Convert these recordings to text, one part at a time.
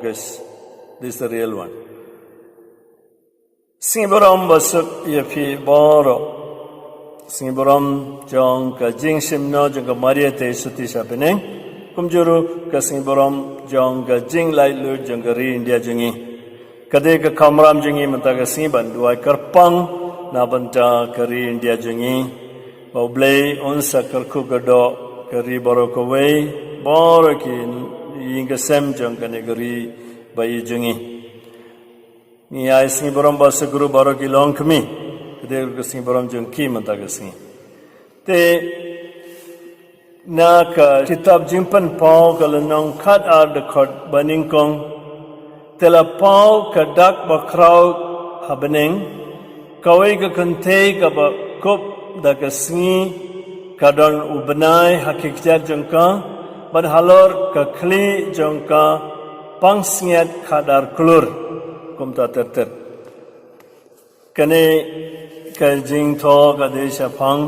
August. This is the real one. Singaburam basuk yapi boro. Singaburam jong ka jingsim no jong ka Maria te suti sapene. Kumjuru ka Singaburam jong ka jing lai lu jong ka ri India jongi. Kade ka kamram jongi mata ka Singaban duai karpang na banta ka ri India jongi. Baublay unsa karku gado ka ri boro ka wei boro ki yinga sem jong ka negeri bayi jongi. Ni ay Singaburam basa guru baro ki long kami. Kade ka Singaburam jong ki mata ka Sing. Te na ka kitab jimpan pau ka lanong khat ar de khot baning kong. Tela pau ka dak bakrau habeneng. Kawai ka kante ka ba kop da ka Sing ka don ubenai hakikat jong ka. Ban halor ka kli jong ka pangsngiat khadar klur. Kumta terter. Kane kaljing tho kadesha phang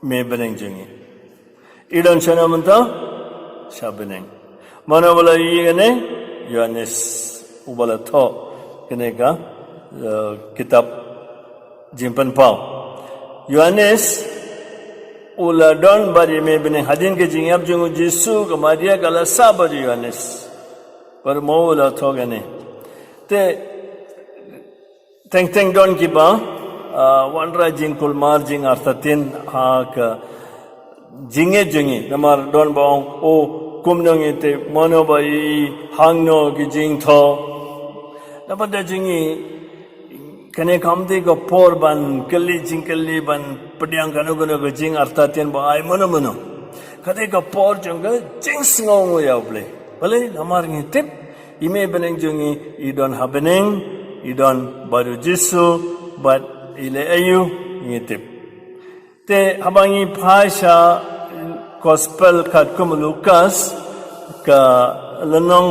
me beneng jingi. Idon chana manta shabeneng. Mana bola yene Yohanes ubala tho kane ka kitab jimpan pau. Yohanes ula don bari me beneng hadin ke jingap jungu Jesu kamadia kala sabari Yohanes. Par mo ula tho kane. Te teng don kiba wanra jing kulmar jing artatin ha ka jinge jingi namar don baong o kumnong ite mono bai hangno ki jing tho napada jingi kane kamde ko por ban kalli ban padiang kanu ko jing artatin ba ai mono kade ka por jong jing sngong ya ble bale namar ngi tip ime beneng jungi idon habeneng idon baru Jesu bat ile ayu ngitip te habangi phasha gospel khat kum Lukas ka lanong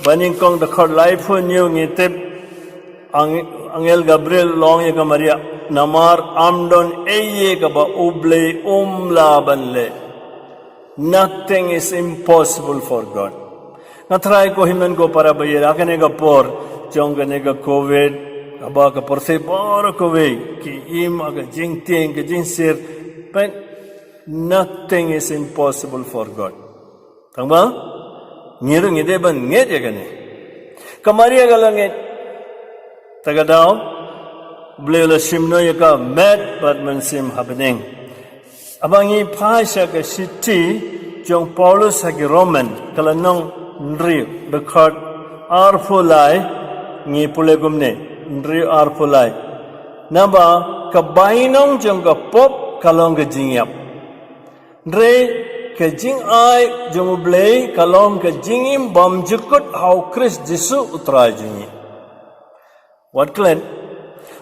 baning kong the khot life new ngitip angel Gabriel long ye ka Maria namar amdon eye ka ba uble banle. Nothing is impossible for God. Natrai ko himen ko para bayar akane ka por jongane ka COVID aba ka porse bor ko we ki im aga jingting ka jingsir but nothing is impossible for God. Tangba ngiru ngide ban ngede kane kamaria galanget tagadao blela simno yaka met badman sim happening abangi phasha ka city jong Paulus ha ki Roman kalanong Nri bekhot arfulai ngi pulegumne nri arfulai naba kabainong jong ka pop kalong ka jingyap nre ka jing ai jong blei kalong ka jingim bam jukut how Chris Jesu utra jingi what clan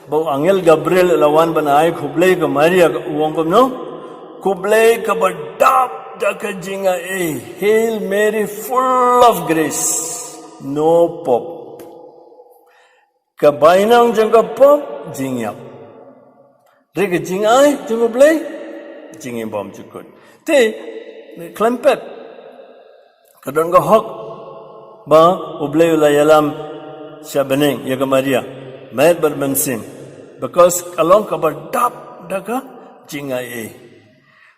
bo angel Gabriel lawan banai khublei ka Maria uongkom no khublei ka badap Daka jinga Hail Mary full of grace no pop kabainang jangka pop jingyap rega jingai jungu blay jingim bom jukut te klempet kadon ka hok ba ublay ulayalam shabeneng yaga Maria mayat berbensin because along ka badap daka jingai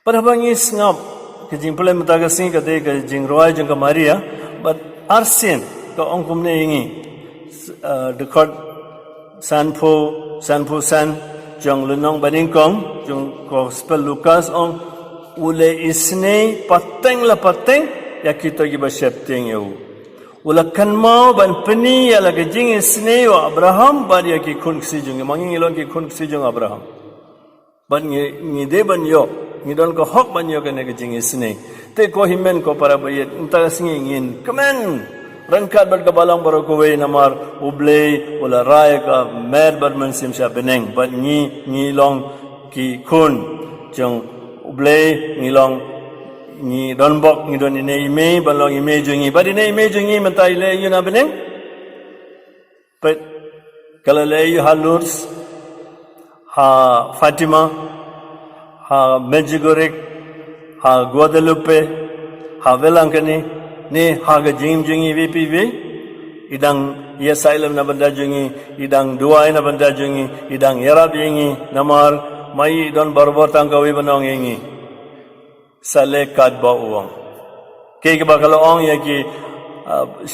parhabangi ngap Kajing pulai matagasing kade kajing roy jang Maria, but arsen ka ongkum ne ingi dekot sanpo san jang lunong baningkong jang gospel Lukas ong ule isne pateng ya kita giba septeng yau ula kan mau ban peni ya la kajing isne wa Abraham bar ya ki kun si jang mangi ngilong ki kun si jang Abraham ban ngi de ban yo ngidon ko hok banyo kene ke jing isne te ko himen ko para bayet unta singin kamen rangkat ber kabalang baro ko we namar ublei wala rai ka mer berman sim sha beneng ban ni long ki kun jong ublei ni long ni don bok ni don ne ime balong ime jungi badi ne ime jungi mentai le yuna beneng but kala le yu halurs ha Fatima ha Medjugorje, ha Guadalupe, ha Velankani, ne ha ga jing jingi VPV, idang yasailem na banda jungi idang duai na banda jungi idang yarab yengi namar mai don barbotang kawi banong yengi sale kadba uang ke bakal ong ya ki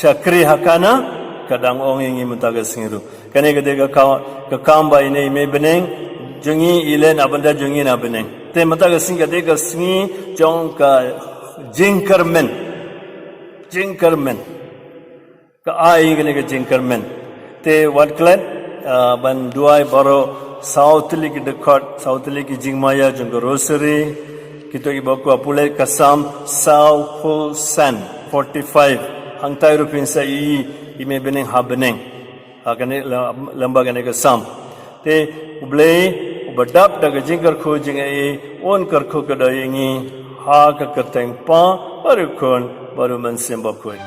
syakri hakana kadang ong yengi mutaga singiru kane gede ka kamba ine me beneng jungi ilen abanda jungi na beneng te mataga sing gede ka singi jong ka jingkermen ka ai gane ka jingkermen te wat klan ban duai baro southly ki dekot southly ki jingmaya jong rosary kito ibaku apule kasam sau full san 45 hangtai rupin sa ime beneng ha beneng akane lembaga ne kasam te uble ubadap daga jingkar kho jinga on kar kho kada yengi ha ka kateng pa baru kon baru man sembab koi